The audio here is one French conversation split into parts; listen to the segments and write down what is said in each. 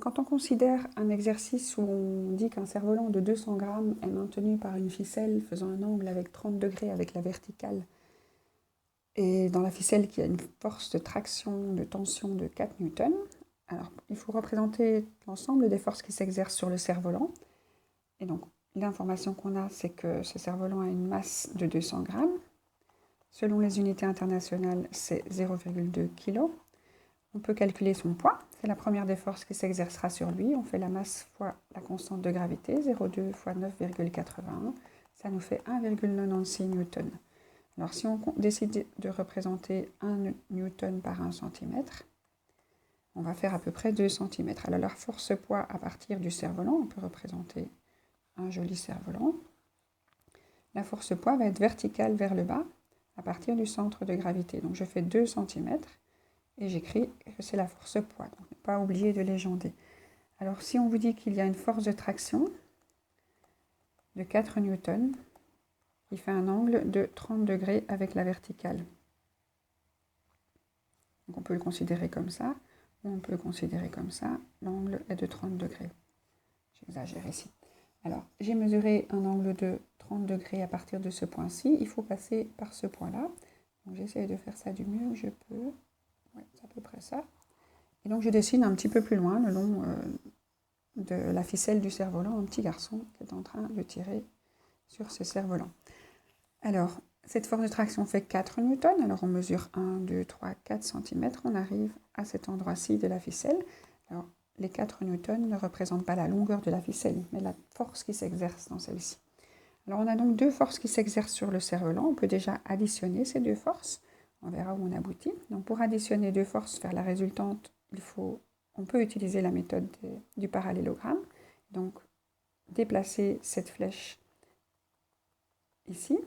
quand on considère un exercice où on dit qu'un cerf-volant de 200 grammes est maintenu par une ficelle faisant un angle avec 30 degrés avec la verticale, et dans la ficelle qui a une force de traction, de tension de 4 newtons, alors il faut représenter l'ensemble des forces qui s'exercent sur le cerf-volant. Et donc l'information qu'on a, c'est que ce cerf-volant a une masse de 200 grammes. Selon les unités internationales, c'est 0,2 kg. On peut calculer son poids. C'est la première des forces qui s'exercera sur lui. On fait la masse fois la constante de gravité, 0,2 fois 9,81. Ça nous fait 1,96 newton. Alors si on décide de représenter 1 newton par 1 cm, on va faire à peu près 2 cm. Alors la force-poids à partir du cerf-volant, on peut représenter un joli cerf-volant. La force-poids va être verticale vers le bas à partir du centre de gravité. Donc je fais 2 cm. Et j'écris que c'est la force poids, donc ne pas oublier de légender. Alors si on vous dit qu'il y a une force de traction de 4 newtons, qui fait un angle de 30 degrés avec la verticale. Donc on peut le considérer comme ça, ou on peut le considérer comme ça, l'angle est de 30 degrés. J'exagère ici. Alors j'ai mesuré un angle de 30 degrés à partir de ce point-ci, il faut passer par ce point-là. Donc j'essaie de faire ça du mieux que je peux. Ouais, c'est à peu près ça. Et donc je dessine un petit peu plus loin, le long de la ficelle du cerf-volant, un petit garçon qui est en train de tirer sur ce cerf-volant. Alors, cette force de traction fait 4 newtons. Alors on mesure 1, 2, 3, 4 cm. On arrive à cet endroit-ci de la ficelle. Alors, les 4 newtons ne représentent pas la longueur de la ficelle, mais la force qui s'exerce dans celle-ci. Alors on a donc deux forces qui s'exercent sur le cerf-volant. On peut déjà additionner ces deux forces. On verra où on aboutit. Donc pour additionner deux forces, faire la résultante, on peut utiliser la méthode du parallélogramme. Donc déplacer cette flèche ici,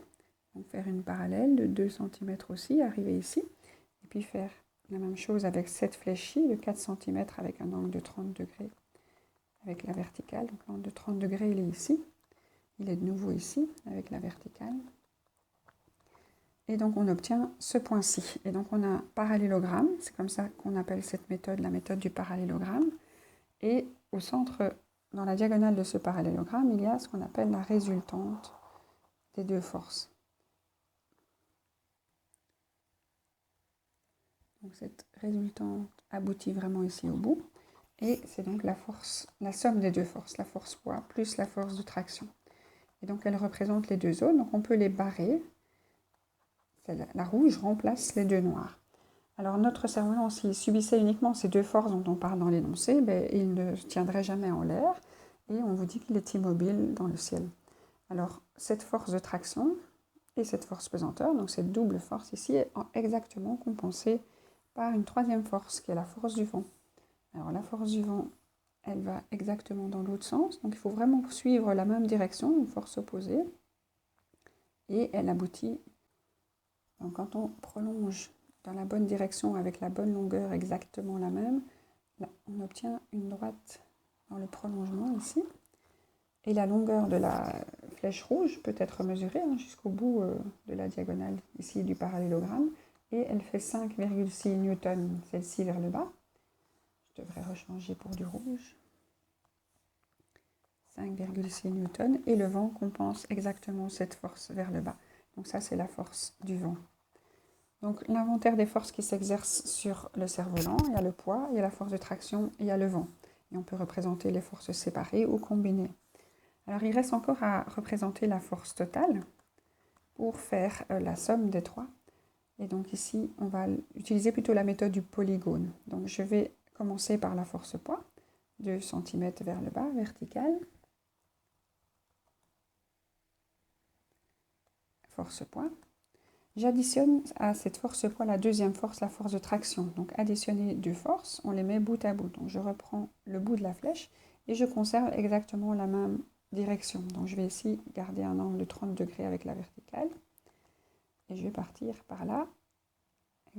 donc faire une parallèle de 2 cm aussi, arriver ici, et puis faire la même chose avec cette flèche-ci de 4 cm avec un angle de 30 degrés avec la verticale. Donc l'angle de 30 degrés, il est ici. Il est de nouveau ici avec la verticale. Et donc on obtient ce point-ci. Et donc on a un parallélogramme, c'est comme ça qu'on appelle cette méthode la méthode du parallélogramme. Et au centre, dans la diagonale de ce parallélogramme, il y a ce qu'on appelle la résultante des deux forces. Donc cette résultante aboutit vraiment ici au bout. Et c'est donc la force, la somme des deux forces, la force poids plus la force de traction. Et donc elle représente les deux zones, donc on peut les barrer. La rouge remplace les deux noirs. Alors notre cerf-volant, s'il subissait uniquement ces deux forces dont on parle dans l'énoncé, il ne tiendrait jamais en l'air et on vous dit qu'il est immobile dans le ciel. Alors cette force de traction et cette force pesanteur, donc cette double force ici, est exactement compensée par une troisième force qui est la force du vent. Alors la force du vent, elle va exactement dans l'autre sens, donc il faut vraiment suivre la même direction, une force opposée, et elle aboutit. Donc quand on prolonge dans la bonne direction avec la bonne longueur exactement la même, là, on obtient une droite dans le prolongement ici. Et la longueur de la flèche rouge peut être mesurée jusqu'au bout de la diagonale ici du parallélogramme. Et elle fait 5,6 newtons, celle-ci vers le bas. Je devrais rechanger pour du rouge. 5,6 newtons. Et le vent compense exactement cette force vers le bas. Donc ça, c'est la force du vent. Donc l'inventaire des forces qui s'exercent sur le cerf-volant, il y a le poids, il y a la force de traction, il y a le vent. Et on peut représenter les forces séparées ou combinées. Alors il reste encore à représenter la force totale pour faire la somme des trois. Et donc ici, on va utiliser plutôt la méthode du polygone. Donc je vais commencer par la force poids, 2 cm vers le bas, verticale. Force poids. J'additionne à cette force poids la deuxième force, la force de traction. Donc additionner deux forces, on les met bout à bout. Donc je reprends le bout de la flèche et je conserve exactement la même direction. Donc je vais ici garder un angle de 30 degrés avec la verticale. Et je vais partir par là,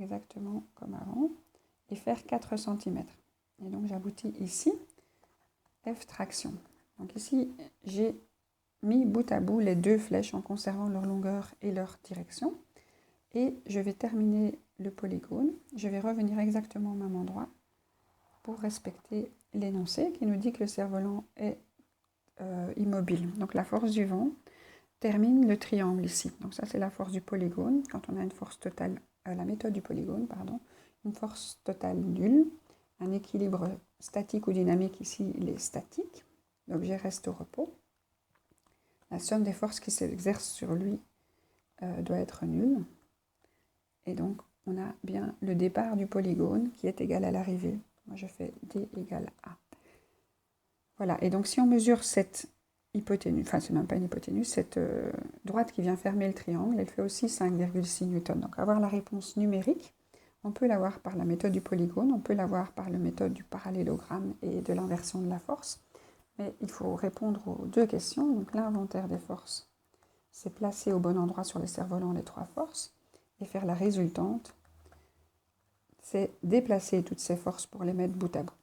exactement comme avant, et faire 4 cm. Et donc j'aboutis ici, F traction. Donc ici, j'ai mis bout à bout les deux flèches en conservant leur longueur et leur direction. Et je vais terminer le polygone. Je vais revenir exactement au même endroit pour respecter l'énoncé qui nous dit que le cerf-volant est immobile. Donc la force du vent termine le triangle ici. Donc ça c'est la force du polygone. Quand on a une force totale, la méthode du polygone, pardon, une force totale nulle, un équilibre statique ou dynamique ici il est statique, l'objet reste au repos. La somme des forces qui s'exercent sur lui doit être nulle. Et donc on a bien le départ du polygone qui est égal à l'arrivée. Moi je fais D égale A. Voilà, et donc si on mesure cette hypoténuse, enfin c'est même pas une hypoténuse, cette droite qui vient fermer le triangle, elle fait aussi 5,6 newtons. Donc avoir la réponse numérique, on peut l'avoir par la méthode du polygone, on peut l'avoir par la méthode du parallélogramme et de l'inversion de la force, mais il faut répondre aux deux questions. Donc l'inventaire des forces, c'est placer au bon endroit sur les cerfs-volants les trois forces, et faire la résultante, c'est déplacer toutes ces forces pour les mettre bout à bout.